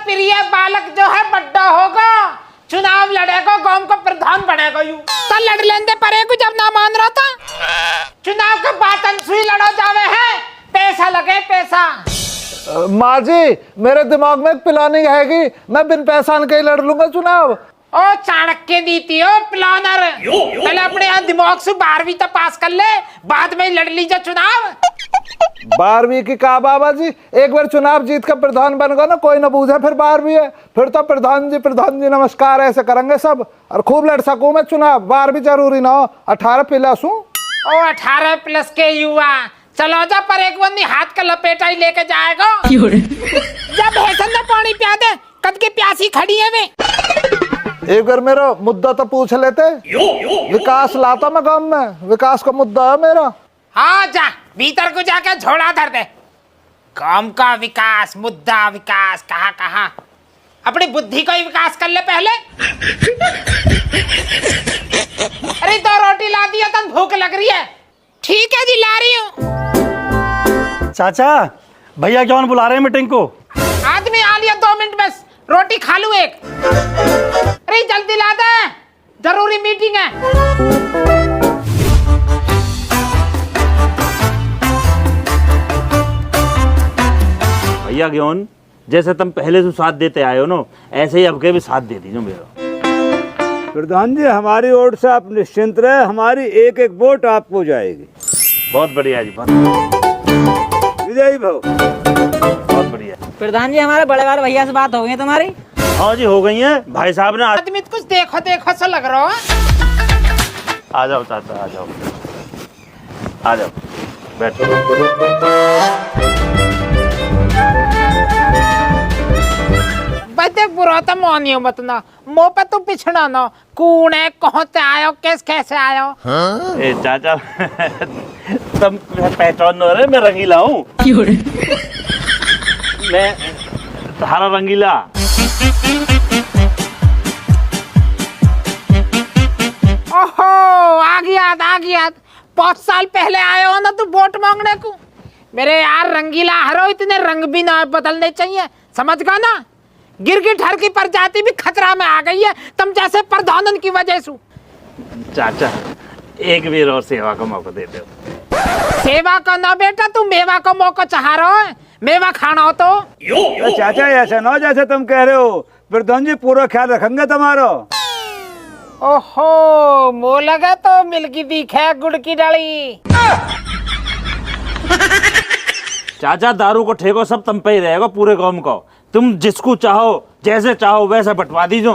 प्रिय बालक जो है बड्डा होगा, चुनाव लड़ेगा, गांव का प्रधान बनेगा। यू तो लड़ लेंदे परे को जब ना मान रहा था। चुनाव का बात अनसुई लड़ो जावे है, पैसा लगे पैसा। माँ जी मेरे दिमाग में एक प्लानिंग हैगी, मैं बिन पैसा के लड़ लूंगा चुनाव। ओ चाणक्य नीति हो प्लानर, पहले अपने यहाँ दिमाग से 12वीं तक पास कर ले, बाद में लड़ लीजिए चुनाव। 12वीं की कहा बाबा जी, एक बार चुनाव जीत कर प्रधान बन गया ना, कोई ना पूछे फिर 12वीं है, फिर तो प्रधान जी नमस्कार ऐसे करेंगे सब, और खूब लड़ सकूं मैं चुनाव। 12वीं जरूरी ना हो, 18 प्लस हूँ। ओ 18 प्लस के युवा, चलो जा पर एक बंदी हाथ का लपेटा ही लेके जाएगा। जब भैंसन ने पानी पिया दे, कद के प्यासी खड़ी है वे। एक बार मेरा मुद्दा तो पूछ लेते। विकास लाता मैं गाँव में, विकास का मुद्दा है मेरा। हाँ जा भीतर को जाके झोला धर दे। काम का विकास, मुद्दा विकास, कहा अपनी बुद्धि का ही विकास कर ले पहले। अरे तो रोटी ला दिया, तन भूख लग रही है। ठीक है जी ला रही हूँ। चाचा भैया कौन बुला रहे हैं मीटिंग को? आदमी आ लिया 2 मिनट बस, रोटी खा लूं एक। अरे जल्दी ला दे, जरूरी मीटिंग है। भैया ज्ञान, जैसे तुम पहले से साथ देते आए हो ना, ऐसे ही अब के भी साथ दे दीजिए मेरा। प्रधान जी हमारी ओर से आप निश्चिंत रहे, हमारी एक एक वोट आपको जाएगी। बहुत बढ़िया जी, बहुत विजयी भाव। बहुत बढ़िया। प्रधान जी हमारे बड़े बार भैया से बात हो गई तुम्हारी? हाँ जी हो गई है, भाई साहब ने। आदमी कुछ देखो देखो सा लग रहा है। आ जाओ चाचा, आ जाओ आ जाओ, बैठो। बदे बुरा तो मानियो मत ना, मुँह पे तो पिछड़ा ना। कौन है, कहाँ से आयो, कैसे आयो? ए चाचा तुम पहचान रहे, मैं रंगीला हूँ। मैं तुम्हारा रंगीला। ओहो आ गया। 5 साल पहले आए हो ना तू वोट मांगने को। मेरे यार रंगीला हरो, इतने रंग भी ना बदलने चाहिए, समझ गया ना। गिरगिट हर की प्रजाति भी खतरा में आ गई है, तुम जैसे प्रधानन की वजह से। चाचा एक बार और सेवा का मौका दे दो। सेवा का ना बेटा, तू मेवा का मौका चाह रहा है, मेवा खाना हो तो। चाचा ऐसा ना जैसे तुम कह रहे हो, प्रधान जी पूरा ख्याल रखेंगे तुम्हारा। ओहो मो लगा तो मिल्की दिखे गुड़ की डाली। चाचा दारू को ठेको सब तुम पे ही रहेगा, पूरे गांव को। तुम जिसको चाहो जैसे चाहो वैसे बंटवा दीजो।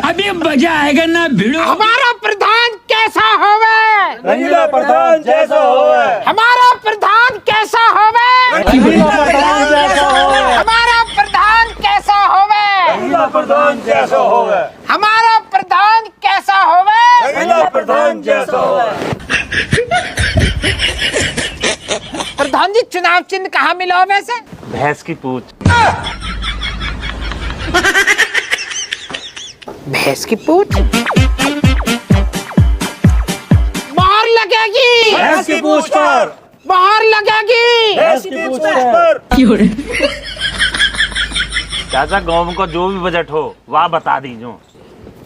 अभी मजा आएगा ना भिड़ो। हमारा प्रधान कैसा होवे? रंगीला प्रधान जैसा होवे। हमारा प्रधान कैसा होवे? रंगीला प्रधान जैसा होवे। हमारा प्रधान कैसा होवे? रंगीला प्रधान जैसा होवे। हमारा प्रधान कैसा होवे? रंगीला प्रधान जैसा होवे। प्रधान जी चुनाव चिन्ह कहाँ मिला वैसे? भैंस की पूंछ। भैंस की पूंछ? मोहर लगेगी। भैंस की पूंछ पर। मोहर लगेगी। भैंस की पूंछ पर। चाचा गांव को जो भी बजट हो वह बता दीजो।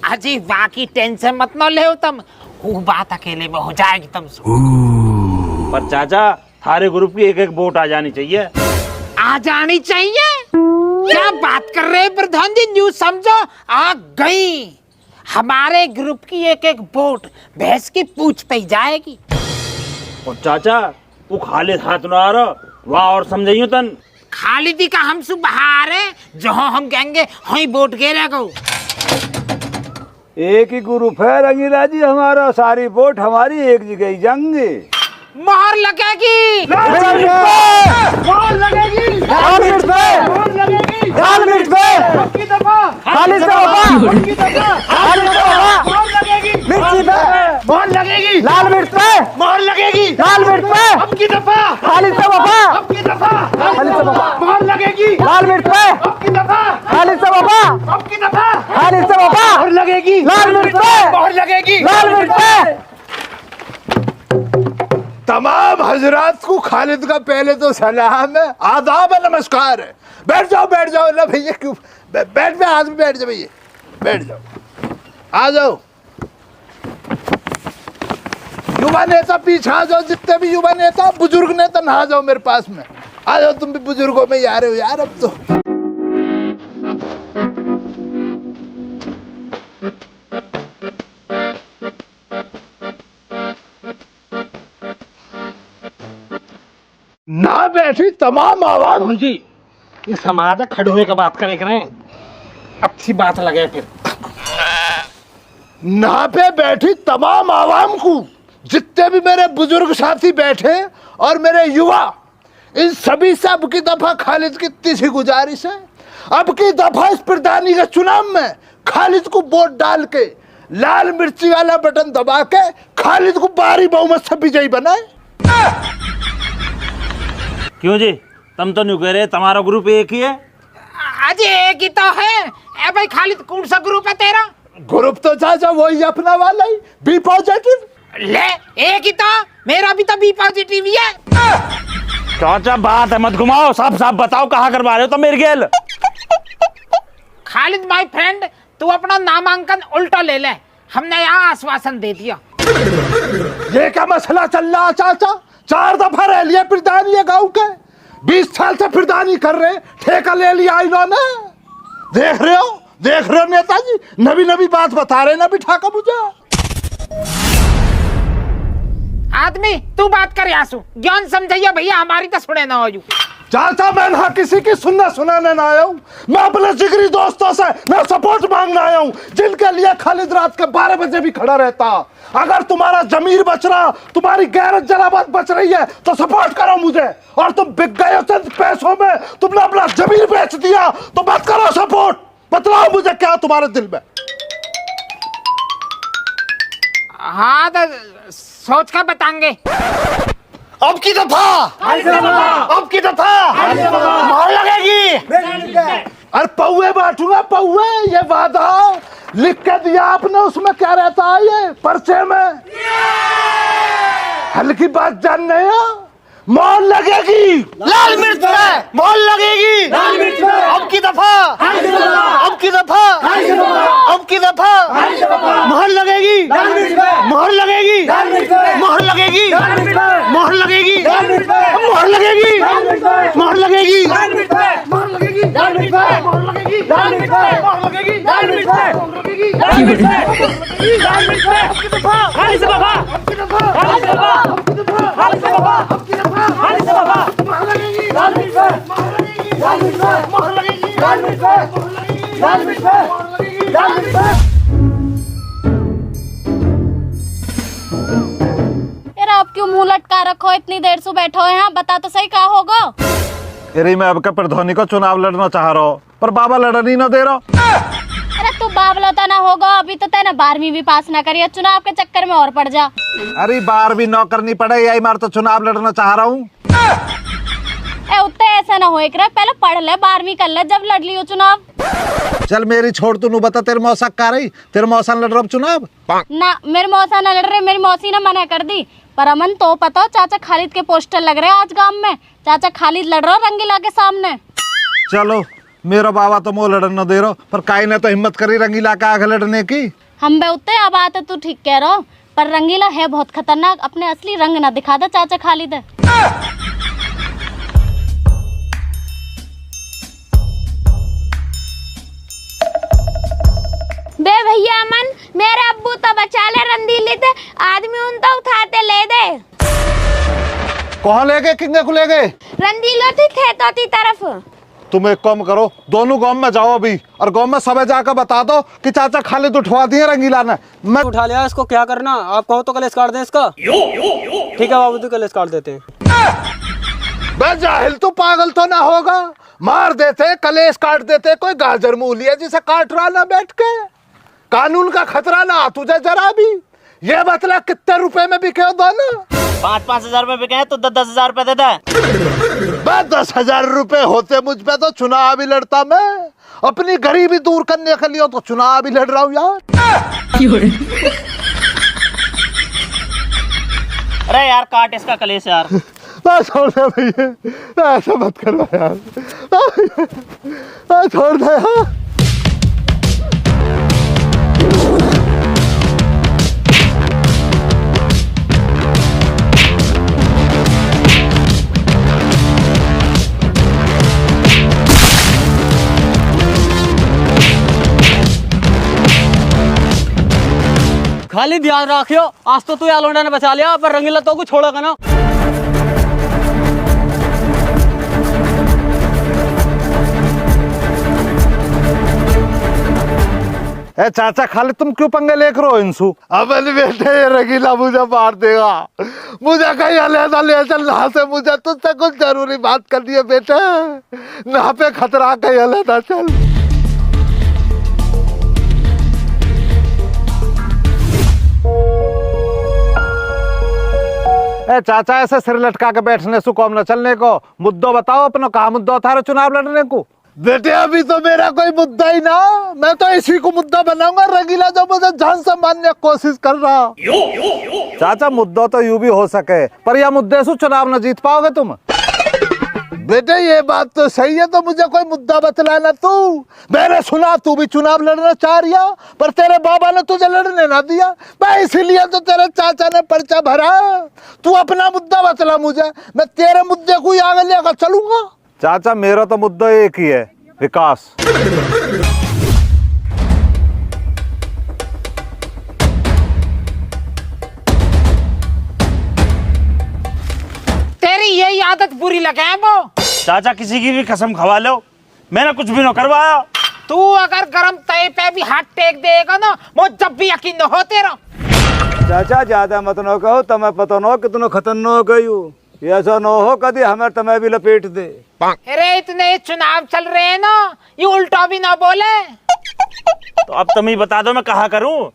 अजी बाकी टेंशन मत न ले, तुम वो बात अकेले में हो जाएगी तुमसे। पर चाचा थारे ग्रुप की एक एक वोट आ जानी चाहिए। आ जानी चाहिए? क्या बात कर रहे हैं प्रधान जी, न्यूज समझो आ गई। हमारे ग्रुप की एक एक वोट भैंस की पूंछ पे ही जाएगी। और चाचा वो खाली हाथ न आ रहा, वाह और समझियो तन। खाली दी का हम सु बहार है, जहाँ हम कहेंगे वहीं वोट गिरेगा। एक ही ग्रुप है रंगीला जी हमारा, सारी वोट हमारी एक जगह ही जाएंगे। मोहर लगेगी। मोहर लगेगी। लाल मिर्च पे। मोहर लगेगी। लाल मिर्च पे। आपकी दफा। खाली से बाबा। आपकी दफा। खाली से बाबा। मोहर लगेगी। मिर्ची पे। मोहर लगेगी। लाल मिर्च पे। मोहर लगेगी। लाल मिर्च पे। आपकी दफा। खाली से बाबा। आपकी दफा। खाली से बाबा। मोहर लगेगी। लाल मिर्च पे। आपकी दफा। खाली से बाबा। आपकी दफा। खाली से बाबा। मोहर लगेगी। लाल मिर्च पे। मोहर लगेगी। लाल मिर्च पे। तमाम हजरात को खालिद का पहले तो सलाम है, आदाब है, नमस्कार है। बैठ जाओ ना भैया, क्यों बैठ में आदमी बैठ जाओ भैया, बैठ जाओ, आ जाओ। युवा नेता पीछे आ जाओ, जितने भी युवा नेता बुजुर्ग नेता नहा जाओ मेरे पास में, आ जाओ। तुम भी बुजुर्गों में ही आ रहे हो यार अब तो। ना बैठी तमाम आवाम जी ये समाज है, खड़े हुए का बात करें अच्छी बात लगे फिर। ना पे बैठी तमाम आवाम को, जितने भी मेरे बुजुर्ग साथी बैठे और मेरे युवा, इन सभी से अब की दफा खालिद की इतनी सी गुजारिश है, अब की दफा इस प्रधानी के चुनाव में खालिद को वोट डाल के लाल मिर्ची वाला बटन दबा के खालिद को भारी बहुमत से विजयी बनाए। क्यों जी, तुम तो नहीं कह रहे तुम्हारा ग्रुप एक ही है? आज एक ही तो है। ए भाई खालिद, कौन सा ग्रुप है तेरा? ग्रुप तो चाचा वही अपना वाला ही, बी पॉजिटिव। ले एक ही तो, मेरा भी तो बी पॉजिटिव ही है। चाचा बात है मत घुमाओ, साफ साफ बताओ कहाँ करवा रहे हो तो मेरे गेल। खालिद माय फ्रेंड, तू अपना नामांकन उल्टा ले ले, हमने यहाँ आश्वासन दे दिया। ये क्या मसला चल रहा चाचा? 4 दफा रह लिया प्रधान ये गांव के, 20 साल से प्रधानी कर रहे, ठेका ले लिया इन्होंने। देख रहे हो नेताजी, नवी बात बता रहे ना बिठा का मुझे। आदमी तू बात कर आंसू, ज्ञान समझिए भैया, हमारी तो सुने ना हो। चाचा मैं ना किसी की सुनाने ना आया हूँ, मैं अपने जिगरी दोस्तों से मैं सपोर्ट मांगने आया हूँ, जिनके लिए खालिद रात के 12 बजे भी खड़ा रहता। अगर तुम्हारा जमीर बच रहा, तुम्हारी गैरत जलावत बच रही है तो सपोर्ट करो मुझे, और तुम बिक गए हो चंद पैसों में, तुमने अपना जमीर बेच दिया तो मत करो सपोर्ट। बतलाओ मुझे क्या तुम्हारे दिल में। हाँ तो सोच कर बताएंगे। अब की दफा मार लगेगी। अरे पौवे बांटूंगा पौवे, ये वादा लिख के दिया आपने, उसमें क्या रहता है ये पर्चे में? हल्की बात जान रहे हो? मोहर लगेगी लाल मिर्च पे, मोहर लगेगी लाल मिर्च पे। अब की दफा मोहर लगेगी लाल मिर्च पे, मोहर लगेगी लाल मिर्च पे, मोहर लगेगी लाल मिर्च पे, मोहर लगेगी लाल मिर्च पे, मोहर लगेगी लाल मिर्च पे, मोहर लगेगी लाल मिर्च पे, मोहर लगेगी लाल मिर्च पे, मोहर लगेगी लाल मिर्च पे, मोहर लगेगी लाल मिर्च पे, मोहर लगेगी लाल मिर्च पे, लाल मिर्च पे। अब की दफा खाली से बाबा, अब की दफा खाली से बाबा, अब की दफा खाली से बाबा, अब की दफा खाली से बाबा, मोहर लगेगी लाल मिर्च पे, मोहर लगेगी लाल मिर्च पे, मोहर लगेगी लाल मिर्च पे, मोहर लगेगी लाल मिर्च पे, मोहर लगेगी लाल मिर्च पे। यार आप क्यों मुंह लटका रखो, इतनी देर से बैठे हो यहाँ, बता तो सही क्या होगा? अरे मैं अब का प्रधानी को चुनाव लड़ना चाह रहा हूँ, पर बाबा लड़ना ही ना दे रहा। अरे तू बाबला तो ना होगा, अभी तो तेने 12वीं भी पास ना करी, चुनाव के चक्कर में और पड़ जा। अरे 12वीं नौ करनी पड़े, यही मार तो चुनाव लड़ना चाह रहा हूँ। उतने ऐसा ना हो, पहले पढ़ ले, 12वीं कर ले, जब लड़ लियो चुनाव। चल मेरी छोड़, तू बता तेरे मौसा का रही, तेरे मौसा लड़ रहा चुनाव ना? मेरे मौसा ना लड़ रहे, मेरी मौसी ने मना कर दी। पर अमन तो पता, चाचा खालिद के पोस्टर लग रहे हैं आज गांव में, चाचा खालिद लड़ रहा रंगीला के सामने। चलो मेरा बाबा तो मोह लड़न न दे रहा, पर काई ने तो हिम्मत करी रंगीला का आगे लड़ने की। हम बे उतने अब आते, तू ठीक कह रहा, पर रंगीला है बहुत खतरनाक, अपने असली रंग ना दिखा दे चाचा खालिद। बे भैया अमन, मेरे अब्बू तो बचा ले रंदीली थे, आदमी उन तो उठाते ले दे। कहाँ ले गए, किंगे को ले गए? रंदीलो थी खेतों की तरफ। तुम एक काम करो, दोनों गांव में जाओ अभी, और गांव में सब जाकर बता दो कि चाचा खालिद उठवा दिए रंगीला ने। मैं उठा लिया, इसको क्या करना? आप कहो तो कलेश काट दें इसका। ठीक है बाबू, तो कलेश काट देते हैं। बे जाहिल, तू पागल तो ना होगा? मार देते, कलेश काट देते, कोई गाजर मूली है जिसे काट रहा ना बैठ के। कानून का खतरा ना तुझे जरा भी। ये बतला कितने रुपए में बिके हो दोनों? 5-5 हजार रुपए बिके हैं तो 10-10 हजार रुपए देता है। 10,000 रुपए होते मुझ पे तो चुनाव भी लड़ता मैं। अपनी गरीबी दूर करने के लिए तो चुनाव भी लड़ रहा हूँ यार। अरे यार काट इसका कलेश यार। छोड़ दे भैया, ऐसा मत करो यार, छोड़ दे यार। खाली ध्यान रखियो, आज तो तू यालोंडा ने बचा लिया, पर रंगीला तो को छोड़ेगा ना। ए चाचा खालिद, तुम क्यों पंगे लेकर रहो इनसू? अब बेटे ये रंगीला मुझे मार देगा, मुझे कहीं अलहदा ले चल, ना से मुझे तुझसे कुछ जरूरी बात करनी है बेटे, ना पे खतरा, कहीं अलहदा चल। ए चाचा ऐसे सिर लटका के बैठने से कौन न चलने को, मुद्दों बताओ अपना, कहा मुद्दा था चुनाव लड़ने को? बेटे अभी तो मेरा कोई मुद्दा ही ना, मैं तो इसी को मुद्दा बनाऊंगा, रंगीला जो मुझे जान से मारने की कोशिश कर रहा। चाचा मुद्दा तो यूं भी हो सके, पर यह मुद्दे से चुनाव न जीत पाओगे तुम। बेटे ये बात तो सही है, तो मुझे कोई मुद्दा बतलाना तू। मैंने सुना तू भी चुनाव लड़ना चाह रिया, पर तेरे बाबा ने तुझे लड़ने ना दिया, मैं इसीलिए तो तेरे चाचा ने पर्चा भरा। तू अपना मुद्दा बतला मुझे, मैं तेरे मुद्दे को ही आगे लेकर चलूंगा। चाचा मेरा तो मुद्दा एक ही है, विकास। तेरी यही आदत बुरी लगे है वो। चाचा किसी की भी कसम खवा लो, मैंने कुछ भी न करवाया। तू अगर गरम तय पे भी हाथ टेक देगा ना, वो जब भी यकीन न हो तेरा। चाचा ज्यादा मत नो कहो, तुम्हें पता न हो कितनो खतरनाक है यू, ऐसा न हो कभी हमें तुम्हें भी लपेट दे। अरे इतने चुनाव चल रहे हैं ना, ये उल्टा भी ना बोले। तो अब तुम ही बता दो मैं कहा करूं।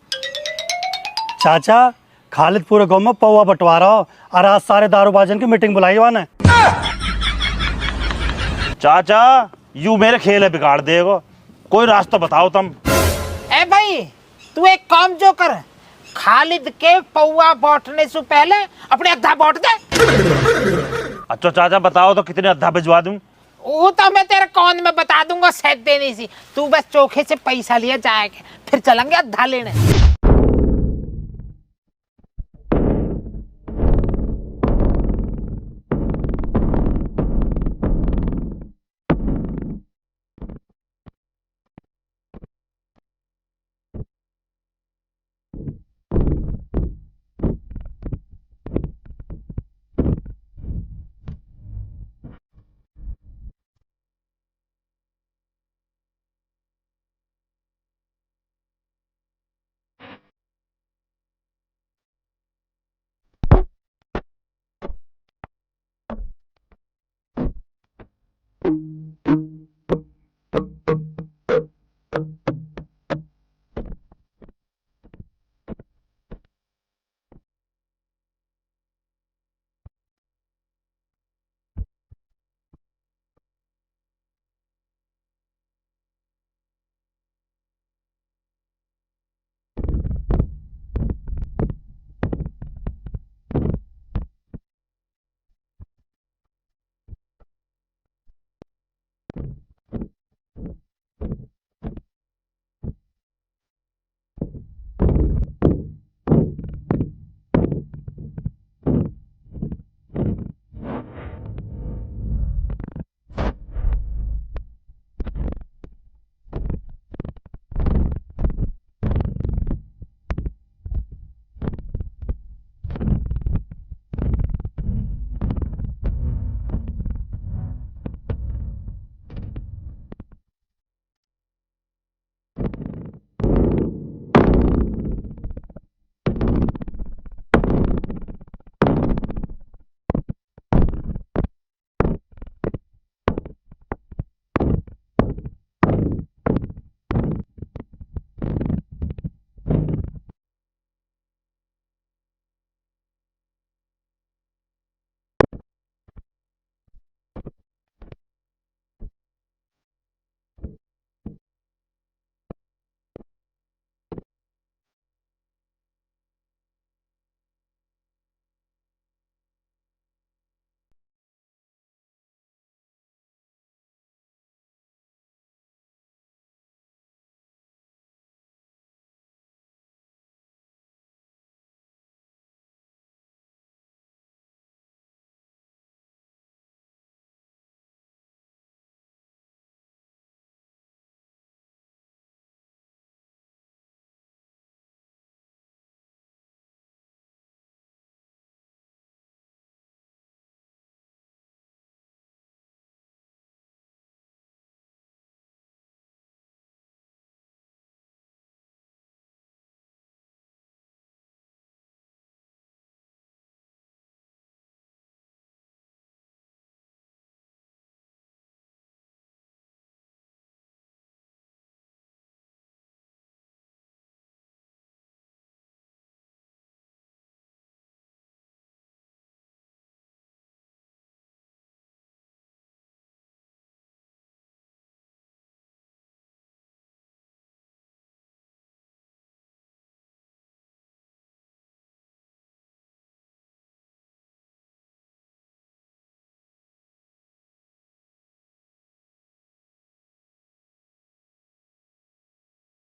चाचा खालिद पूरे गांव में पौवा बंटवारा हो, और आज सारे दारूबाजन की मीटिंग बुलाई हुआ ने। चाचा यू मेरे खेल है बिगाड़ देगा, कोई रास्ता बताओ तुम। ए भाई तू एक काम जो कर, खालिद के पौवा बांटने से पहले अपने अद्धा बांट दे। अच्छा चाचा बताओ तो कितने अद्धा भिजवा दूं? वो तो मैं तेरे कौन में बता दूंगा, सेट देनी सी। तू बस चोखे से पैसा लिया जाएगा, फिर चलेंगे अद्धा लेने।